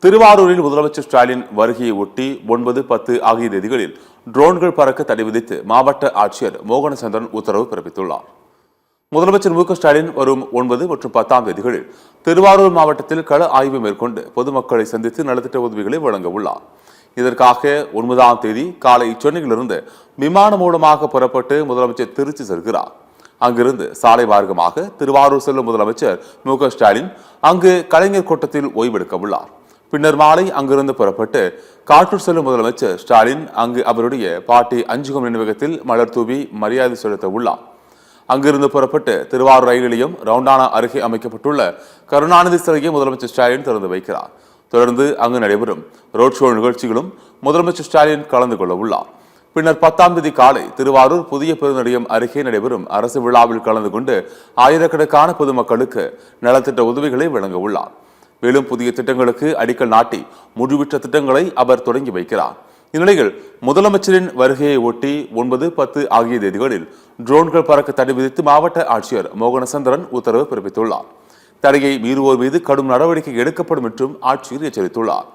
திருவாரூரில் முதலமைச்சர் ஸ்டாலின் வருகையை ஒட்டி 9, 10 ஆகிய தேதிகளில் ட்ரோன்கள் பறக்க தடை விதித்து மாவட்ட ஆட்சியர் மோகனசந்திரன் உத்தரவு பிறப்பித்துள்ளார். முதலமைச்சர் மு க ஸ்டாலின் வரும் 9 மற்றும் 10ஆம் தேதிகளில் திருவாரூர் மாவட்டத்தில் கள ஆய்வு மேற்கொண்டு பொதுமக்களை சந்தித்து நலத்திட்ட உதவிகளை வழங்க உள்ளார். இதற்காக 9ஆம் தேதி காலை சென்னையிலிருந்து விமானம் மூலமாக புறப்பட்டு முதலமைச்சர் திருச்சி செல்கிறார். அங்கிருந்து சாலை மார்க்கமாக திருவாரூர் செல்லும் முதலமைச்சர் மு க ஸ்டாலின் அங்கு கலைஞர் கோட்டத்தில் ஓய்வெடுக்க உள்ளார். பின்னர் மாலை அங்கிருந்து புறப்பட்டு காட்டூர் செல்லும் முதலமைச்சர் ஸ்டாலின் அங்கு அவருடைய பாட்டி அஞ்சுகம் நினைவகத்தில் மலர் தூவி மரியாதை செலுத்த உள்ளார். அங்கிருந்து புறப்பட்டு திருவாரூர் ரயில் நிலையம் ரவுண்டானா அருகே அமைக்கப்பட்டுள்ள கருணாநிதி சிலையை முதலமைச்சர் ஸ்டாலின் திறந்து வைக்கிறார். தொடர்ந்து அங்கு நடைபெறும் ரோட் ஷோ நிகழ்ச்சிகளும் முதலமைச்சர் ஸ்டாலின் கலந்து கொள்ள உள்ளார். பின்னர் 10ஆம் தேதி காலை திருவாரூர் புதிய பேருந்து நிலையம் அருகே நடைபெறும் அரசு விழாவில் கலந்து கொண்டு ஆயிரக்கணக்கான பொதுமக்களுக்கு நலத்திட்ட உதவிகளை வழங்க உள்ளார். மேலும் புதிய திட்டங்களுக்கு அடிக்கல் நாட்டி முடிவுற்ற திட்டங்களை அவர் தொடங்கி வைக்கிறார். இந்நிலையில் முதலமைச்சரின் வருகையை ஒட்டி 9, 10 ஆகிய தேதிகளில் ட்ரோன்கள் பறக்க தடை விதித்து மாவட்ட ஆட்சியர் மோகனசந்திரன் உத்தரவு பிறப்பித்துள்ளார். தடையை மீறுவோர் மீது கடும் நடவடிக்கை எடுக்கப்படும் என்றும் ஆட்சியர் எச்சரித்துள்ளார்.